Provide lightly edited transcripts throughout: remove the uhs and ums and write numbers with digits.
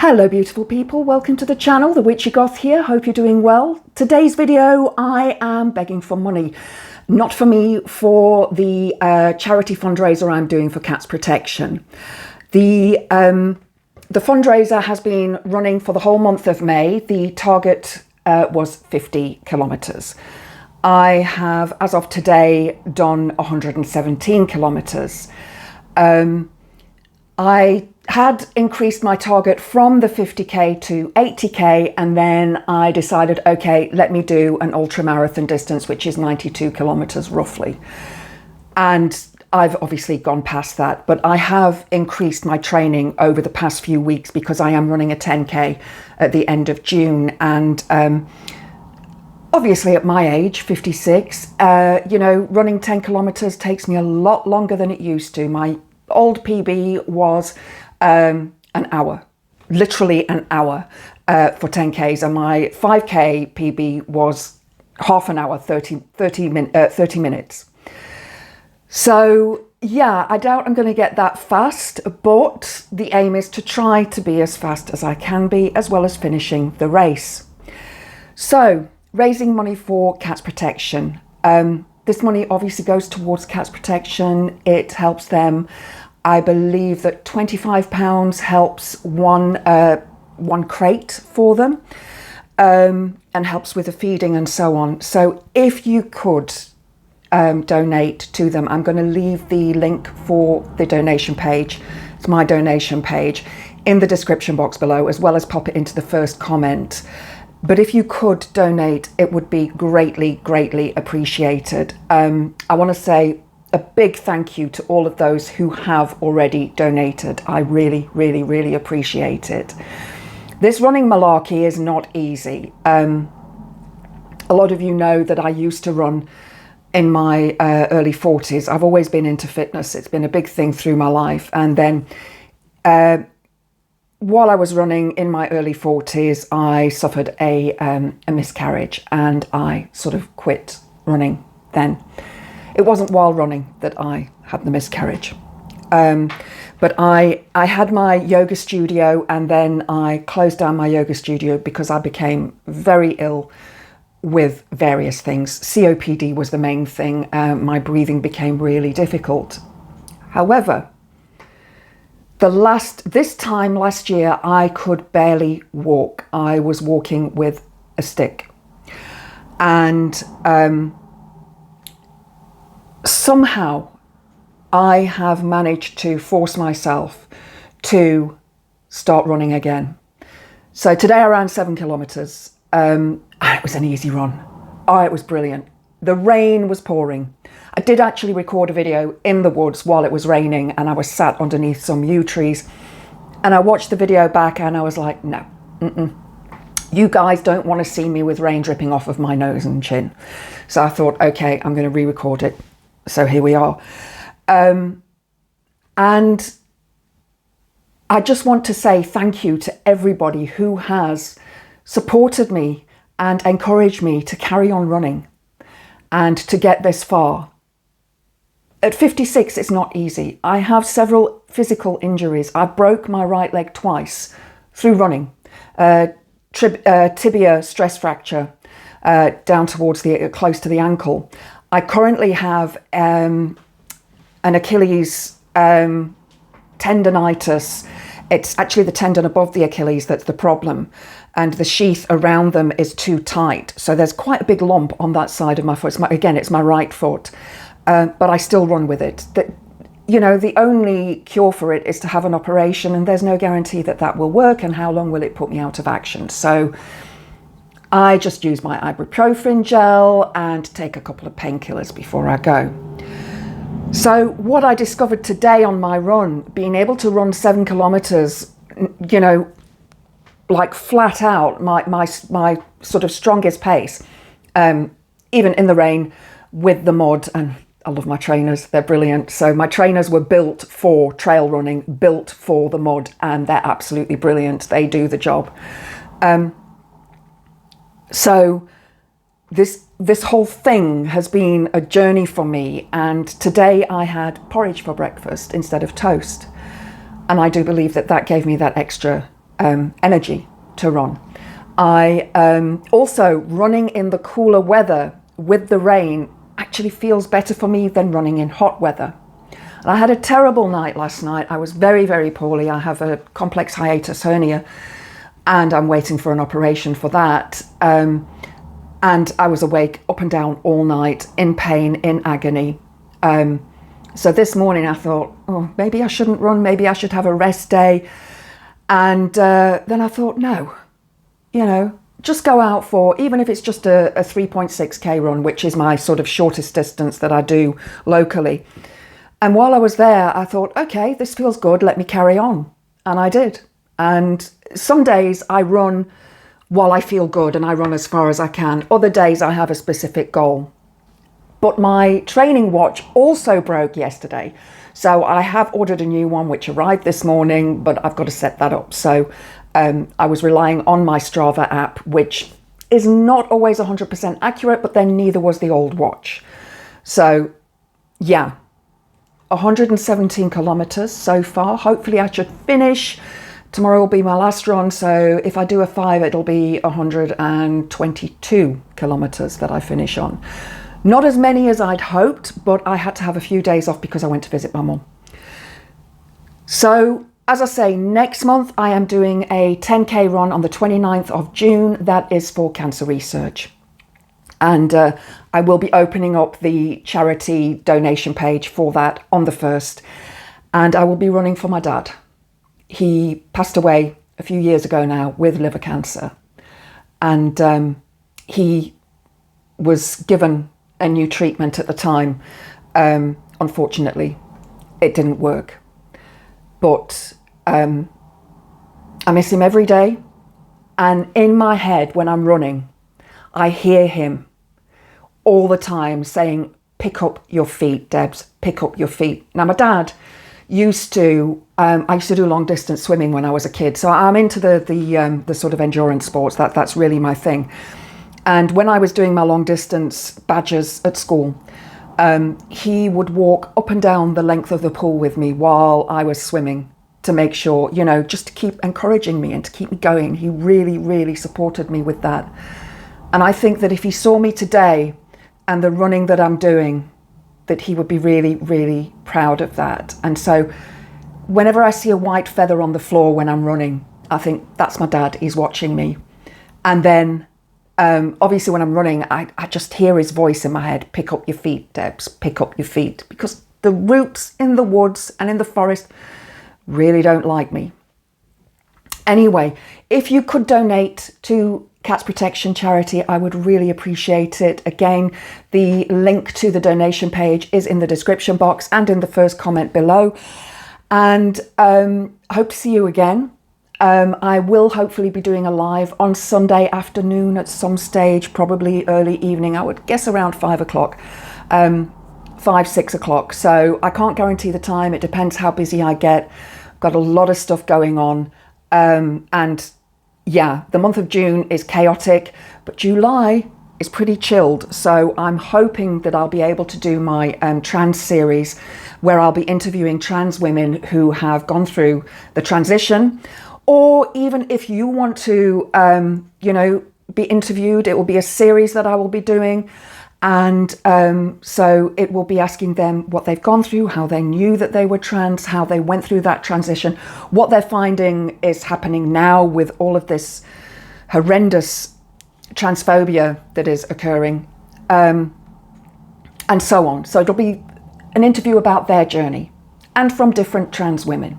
Hello beautiful people, welcome to the channel, The Witchy Goth here, hope you're doing well. Today's video I am begging for money, not for me, for the charity fundraiser I'm doing for cats protection. The fundraiser has been running for the whole month of May. The target was 50 kilometres. I have, as of today, done 117 kilometres. I had increased my target from the 50k to 80k, and then I decided, okay, let me do an ultra marathon distance, which is 92 kilometers roughly. And I've obviously gone past that, but I have increased my training over the past few weeks because I am running a 10k at the end of June. And obviously at my age, 56, running 10 kilometers takes me a lot longer than it used to. My old PB was an hour, literally an hour for 10Ks, and my 5K PB was half an hour, 30 minutes. So yeah, I doubt I'm going to get that fast, but the aim is to try to be as fast as I can be, as well as finishing the race. So raising money for cats protection. This money obviously goes towards cats protection. It helps them. I believe that £25 helps one crate for them, and helps with the feeding and so on. So if you could donate to them, I'm going to leave the link for the donation page. It's my donation page in the description box below, as well as pop it into the first comment. But if you could donate, it would be greatly, greatly appreciated. I want to say a big thank you to all of those who have already donated. I really, really, really appreciate it. This running malarkey is not easy. A lot of you know that I used to run in my early 40s. I've always been into fitness. It's been a big thing through my life. And then while I was running in my early 40s, I suffered a miscarriage, and I sort of quit running then. It wasn't while running that I had the miscarriage. But I had my yoga studio, and then I closed down my yoga studio because I became very ill with various things. COPD was the main thing. My breathing became really difficult. However, this time last year, I could barely walk. I was walking with a stick. And somehow I have managed to force myself to start running again. So today I ran 7 kilometers. It was an easy run. Oh, it was brilliant. The rain was pouring. I did actually record a video in the woods while it was raining, and I was sat underneath some yew trees, and I watched the video back and I was like, no, you guys don't want to see me with rain dripping off of my nose and chin. So I thought, okay, I'm going to re-record it. So here we are. And I just want to say thank you to everybody who has supported me and encouraged me to carry on running and to get this far. At 56, it's not easy. I have several physical injuries. I broke my right leg twice through running. Tibia stress fracture down towards close to the ankle. I currently have an Achilles tendonitis. It's actually the tendon above the Achilles that's the problem, and the sheath around them is too tight. So there's quite a big lump on that side of my foot. It's my right foot, but I still run with it. The only cure for it is to have an operation, and there's no guarantee that that will work, and how long will it put me out of action. So I just use my ibuprofen gel and take a couple of painkillers before I go. So what I discovered today on my run, being able to run 7 kilometers, like flat out, my sort of strongest pace, even in the rain with the mud. And I love my trainers, they're brilliant. So my trainers were built for trail running, built for the mud, and they're absolutely brilliant. They do the job. So this whole thing has been a journey for me, and today I had porridge for breakfast instead of toast, and I do believe that gave me that extra energy to run. I also, running in the cooler weather with the rain actually feels better for me than running in hot weather. And I had a terrible night last night. I was very, very poorly. I have a complex hiatus hernia and I'm waiting for an operation for that. And I was awake up and down all night in pain, in agony. So this morning I thought, oh, maybe I shouldn't run. Maybe I should have a rest day. And then I thought, no, just go out for, even if it's just a 3.6k run, which is my sort of shortest distance that I do locally. And while I was there, I thought, okay, this feels good. Let me carry on. And I did. And some days I run while I feel good and I run as far as I can. Other days I have a specific goal. But my training watch also broke yesterday. So I have ordered a new one, which arrived this morning, but I've got to set that up. So I was relying on my Strava app, which is not always 100% accurate, but then neither was the old watch. So yeah, 117 kilometers so far. Hopefully I should finish. Tomorrow will be my last run. So if I do a 5, it'll be 122 kilometers that I finish on. Not as many as I'd hoped, but I had to have a few days off because I went to visit my mum. So as I say, next month I am doing a 10k run on the 29th of June. That is for cancer research. And I will be opening up the charity donation page for that on the 1st. And I will be running for my dad. He passed away a few years ago now with liver cancer. And he was given a new treatment at the time. Unfortunately, it didn't work. But I miss him every day. And in my head, when I'm running, I hear him all the time saying, pick up your feet, Debs, pick up your feet. Now, my dad used to, I used to do long distance swimming when I was a kid. So I'm into the sort of endurance sports. That's really my thing. And when I was doing my long distance badges at school, he would walk up and down the length of the pool with me while I was swimming to make sure, just to keep encouraging me and to keep me going. He really, really supported me with that. And I think that if he saw me today and the running that I'm doing, that he would be really, really proud of that. And so whenever I see a white feather on the floor when I'm running, I think that's my dad, he's watching me. And then obviously when I'm running, I just hear his voice in my head, pick up your feet, Debs, pick up your feet. Because the roots in the woods and in the forest really don't like me. Anyway, if you could donate to Cats Protection Charity, I would really appreciate it. Again, the link to the donation page is in the description box and in the first comment below. And hope to see you again. I will hopefully be doing a live on Sunday afternoon at some stage, probably early evening. I would guess around 5 o'clock, 6 o'clock. So I can't guarantee the time. It depends how busy I get. Got a lot of stuff going on. And yeah, the month of June is chaotic, but July is pretty chilled. So I'm hoping that I'll be able to do my trans series where I'll be interviewing trans women who have gone through the transition. Or even if you want to, be interviewed, it will be a series that I will be doing. And so it will be asking them what they've gone through, how they knew that they were trans, how they went through that transition, what they're finding is happening now with all of this horrendous transphobia that is occurring, and so on. So it'll be an interview about their journey and from different trans women.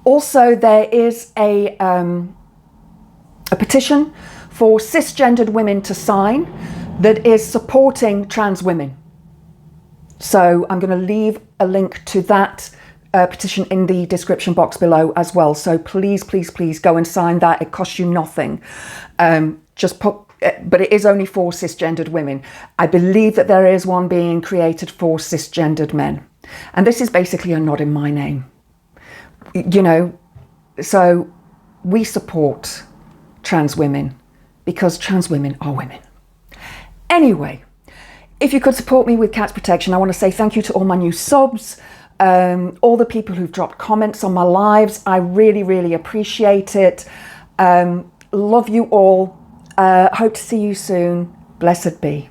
Also, there is a petition for cisgendered women to sign that is supporting trans women. So I'm going to leave a link to that petition in the description box below as well. So please, please, please go and sign that. It costs you nothing. But it is only for cisgendered women. I believe that there is one being created for cisgendered men. And this is basically a nod in my name. So we support trans women because trans women are women. Anyway, if you could support me with Cats Protection, I want to say thank you to all my new subs. all the people who've dropped comments on my lives. I really, really appreciate it. Love you all. Hope to see you soon. Blessed be.